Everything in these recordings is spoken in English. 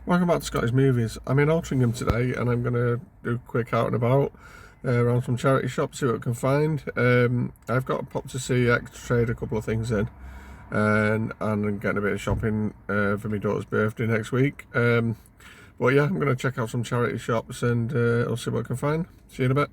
Welcome back to Scottish Movies. I'm in Altrincham today and I'm going to do a quick out and about around some charity shops, see what I can find. I've got to pop to CX to trade a couple of things in, and I'm getting a bit of shopping for my daughter's birthday next week. But yeah, I'm going to check out some charity shops and I'll see what I can find. See you in a bit.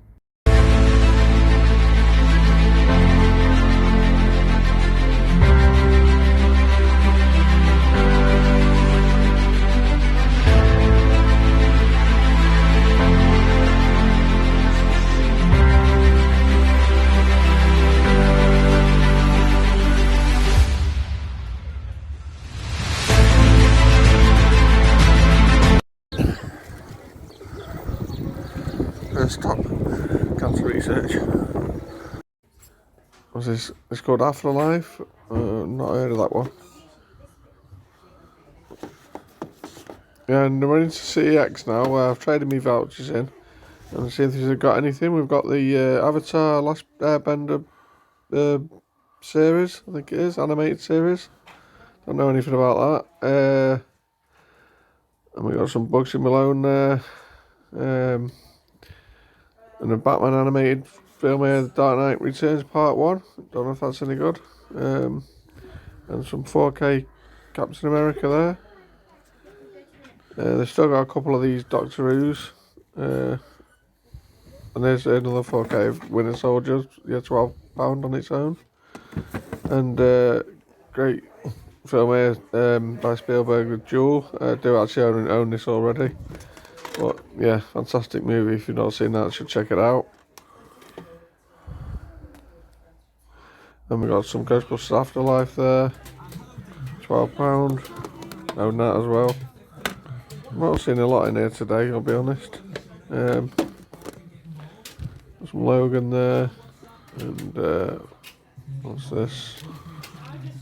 First stop, cancer research. What's this? It's called Afterlife. Not heard of that one. Yeah, and we're into CEX now. I've traded my vouchers in and see if they've got anything. We've got the Avatar Last Airbender series, I think it is, animated series. Don't know anything about that. And we got some Bugsy Malone there. And a Batman animated film here, The Dark Knight Returns Part 1. Don't know if that's any good. And some 4K Captain America there. They've still got a couple of these Doctor Who's. And there's another 4K Winter Soldier. Yeah, £12 on its own. And great film here by Spielberg with Jewel. I do actually own this already. But yeah, fantastic movie. If you've not seen that, you should check it out. And we got some Ghostbusters Afterlife there. £12. Own that as well. I'm not seeing a lot in here today, I'll be honest. Some Logan there. And what's this?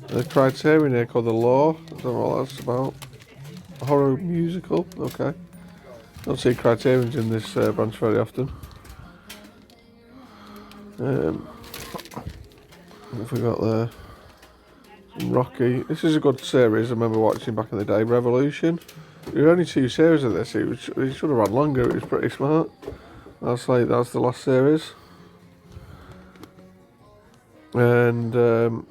The Criterion here called The Law. I don't know what that's about. A horror musical, okay. Don't see Criterions in this branch very often. What have we got there? Some Rocky. This is a good series. I remember watching back in the day. Revolution. There were only 2 series of this. It should have run longer. It was pretty smart. That's the last series. And up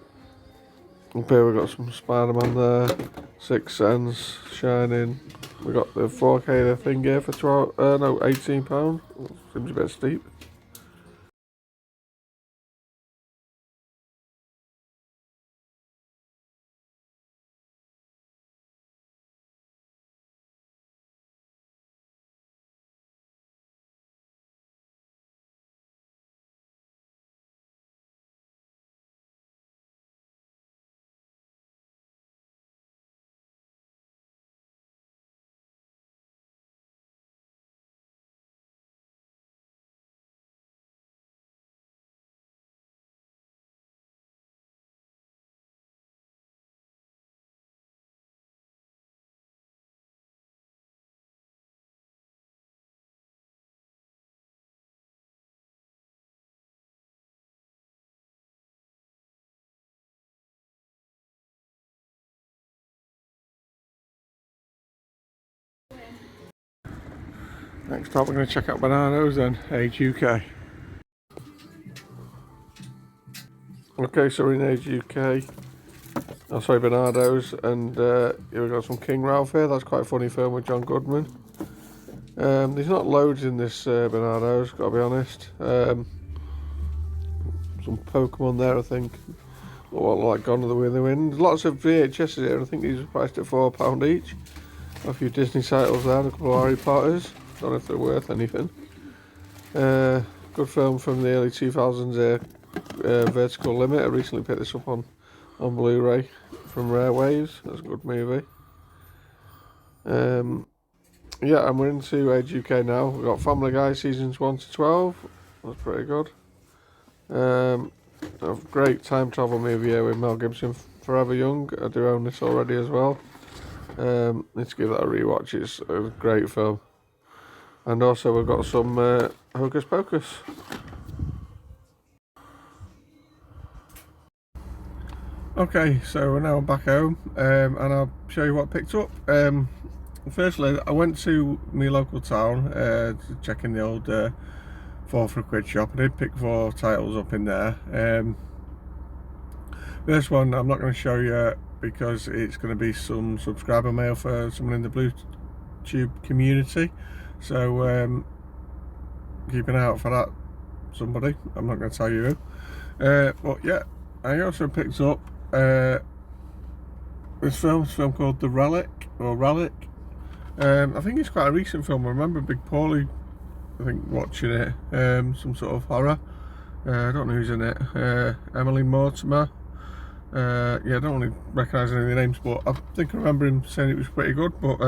here we got some Spider-Man there. Sixth Sense, Shining. We got the 4K thing here for £18. Seems a bit steep. Next up, we're going to check out Bernardo's then, Age UK. Okay, so we're in Age UK. Oh, sorry, Bernardo's, and here we've got some King Ralph here. That's quite a funny film with John Goodman. There's not loads in this Bernardo's, got to be honest. Some Pokemon there, I think. Like Gone with the Wind. Lots of VHSs here. I think these are priced at £4 each. A few Disney titles there, and a couple of Harry Potters. Don't know if they're worth anything. Good film from the early 2000s here. Vertical Limit. I recently picked this up on Blu-ray from Rare Waves. That's a good movie. Yeah, and we're into Age UK now. We've got Family Guy seasons 1 to 12. That's pretty good. A great time travel movie here with Mel Gibson, Forever Young. I do own this already as well. Need to give that a rewatch. It's a great film. And also we've got some Hocus Pocus. Okay, so we're now back home, and I'll show you what I picked up. firstly, I went to my local town to check in the old 4 for a quid shop. I did pick 4 titles up in there. This one I'm not going to show you because it's going to be some subscriber mail for someone in the BlueTube community. So keep an eye out for that, somebody. I'm not going to tell you who. But yeah, I also picked up this film called The Relic, or Relic. I think it's quite a recent film. I remember Big Paulie, I think, watching it. Some sort of horror. I don't know who's in it. Emily Mortimer. Yeah, I don't really recognise any of the names, but I think I remember him saying it was pretty good. But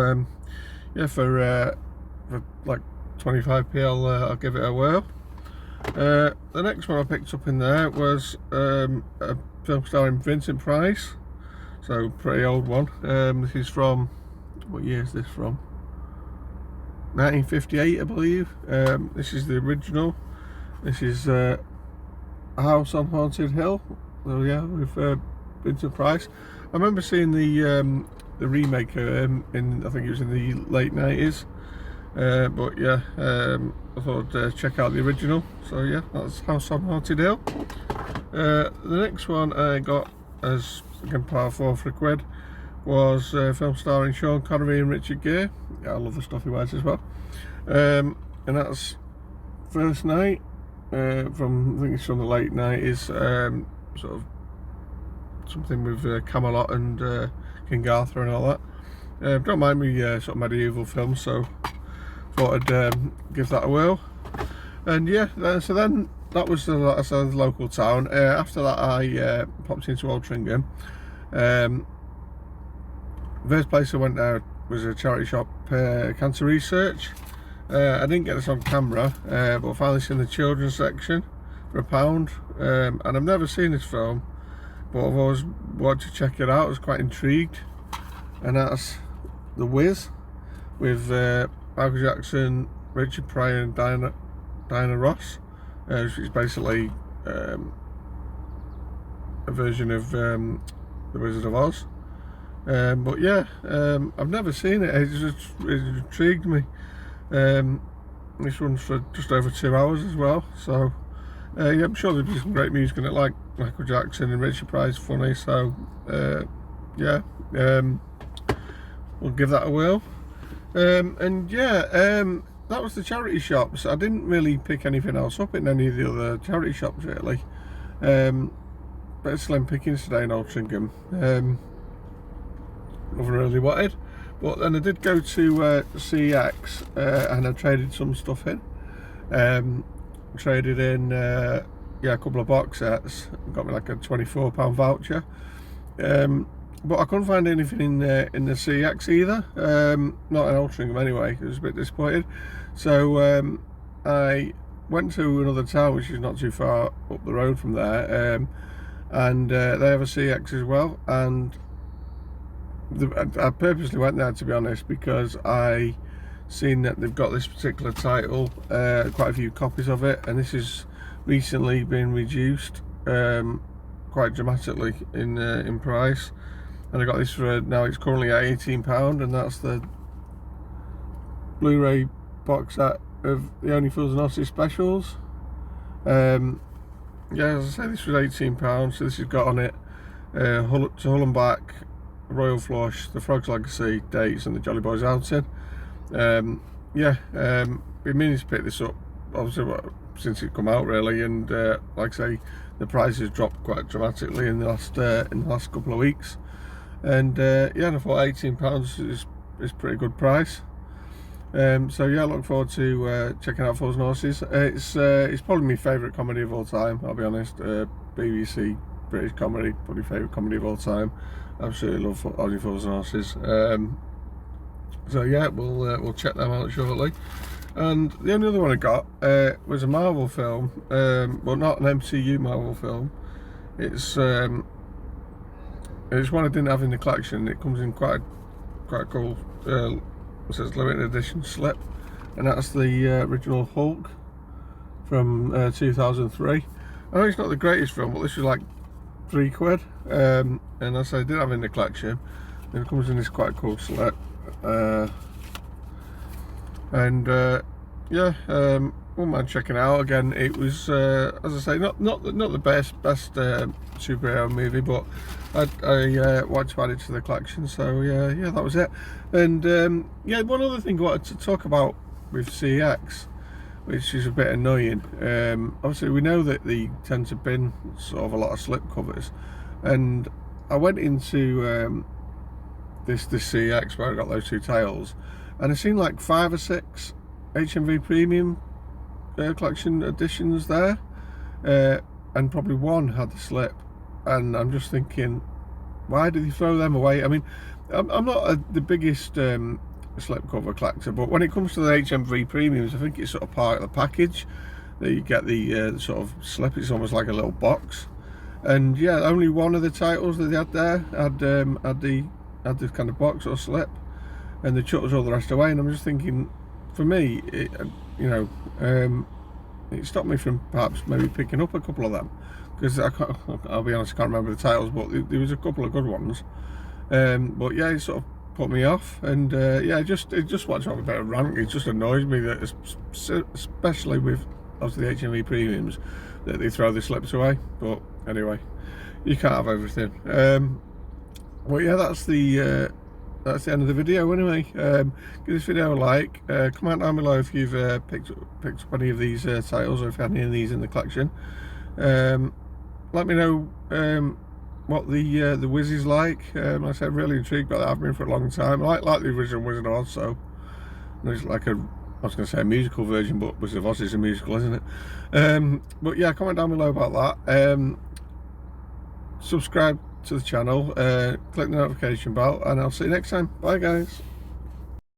yeah, for like 25p, I'll give it a whirl. The next one I picked up in there was a film starring Vincent Price, so pretty old one. This is from, what year is this from? 1958, I believe. This is the original. This is A House on Haunted Hill. So yeah, with Vincent Price. I remember seeing the remake in, I think it was in the late 90s. But yeah, I thought I'd check out the original. So yeah, that's House on Haunted Hill. The next one I got as, again, part 4 for a quid, was a film starring Sean Connery and Richard Gere. Yeah, I love the stuff he wears as well. And that's First Night, from, I think it's from the late 90s, sort of something with Camelot and King Arthur and all that. Don't mind me sort of medieval films, so thought I'd give that a whirl. And yeah, so then that was the local town. After that, I popped into Altrincham. First place I went there was a charity shop, Cancer Research. I didn't get this on camera, but I finally seen the children's section for £1. And I've never seen this film, but I've always wanted to check it out. I was quite intrigued. And that's The Wiz, with Michael Jackson, Richard Pryor and Diana Ross. Which is basically a version of The Wizard of Oz. But yeah, I've never seen it. It intrigued me. This runs for just over 2 hours as well. So yeah, I'm sure there'll be some great music in it, like Michael Jackson and Richard Pryor's funny. So yeah, we'll give that a whirl. And yeah, that was the charity shops. I didn't really pick anything else up in any of the other charity shops really. But slim pickings today in Altrincham. Nothing really wanted. But then I did go to CX and I traded some stuff in. Traded in yeah, a couple of box sets. Got me like a £24 voucher. But I couldn't find anything in the CX either. Not in Altrincham anyway. I was a bit disappointed. So I went to another town which is not too far up the road from there, and they have a CX as well. And I purposely went there, to be honest, because I seen that they've got this particular title, quite a few copies of it, and this has recently been reduced quite dramatically in price. And I got this for now. It's currently at £18, and that's the Blu-ray box set of the Only Fools and Horses specials. Yeah, as I say, this was £18. So this has got on it Hull and Back, Royal Flush, The Frog's Legacy, Dates, and the Jolly Boys Outing. Yeah, been meaning to pick this up, obviously, since it come out really, and like I say, the price has dropped quite dramatically in the last couple of weeks. And yeah, and I thought £18 is a pretty good price. So yeah, I look forward to checking out Fools and Horses. It's probably my favourite comedy of all time, I'll be honest. BBC British comedy, probably favourite comedy of all time. Absolutely love Aussie Fools and Horses. So yeah, we'll check them out shortly. And the only other one I got was a Marvel film, well, not an MCU Marvel film. It's one I didn't have in the collection. It comes in quite cool. It says limited edition slip, and that's the original Hulk from 2003. I know it's not the greatest film, but this was like £3. And as I did have in the collection, it comes in this quite cool slip. and yeah, wouldn't mind checking it out again. It was, as I say, not the best superhero movie, but I wanted to add it to the collection. So yeah, that was it. And yeah, one other thing I wanted to talk about with CX, which is a bit annoying. Obviously, we know that they tend to bin sort of a lot of slip covers, and I went into this CX where I got those two titles, and I've seen like 5 or 6 HMV Premium collection editions there, and probably one had the slip, and I'm just thinking, why did he throw them away? I mean, I'm not the biggest slipcover collector, but when it comes to the HMV Premiums, I think it's sort of part of the package that you get the sort of slip. It's almost like a little box, and yeah, only one of the titles that they had there had this kind of box or slip, and they chucked all the rest away. And I'm just thinking, for me, it stopped me from perhaps maybe picking up a couple of them, because I'll be honest, I can't remember the titles, but there was a couple of good ones. But yeah, it sort of put me off, and yeah, it just watch out a bit of rant. It just annoys me that, especially with obviously the HMV Premiums, that they throw the slips away. But anyway, you can't have everything. Well, yeah, that's the end of the video anyway. Give this video a like, comment down below if you've picked up any of these titles, or if you had any of these in the collection. Let me know what the Wiz is like. Like I said, really intrigued by that. I've been for a long time. I like the original Wizard of Oz, so it's like I was going to say a musical version, but Wizard of Oz is a musical, isn't it? But yeah, comment down below about that. Subscribe to the channel, click the notification bell, and I'll see you next time. Bye guys.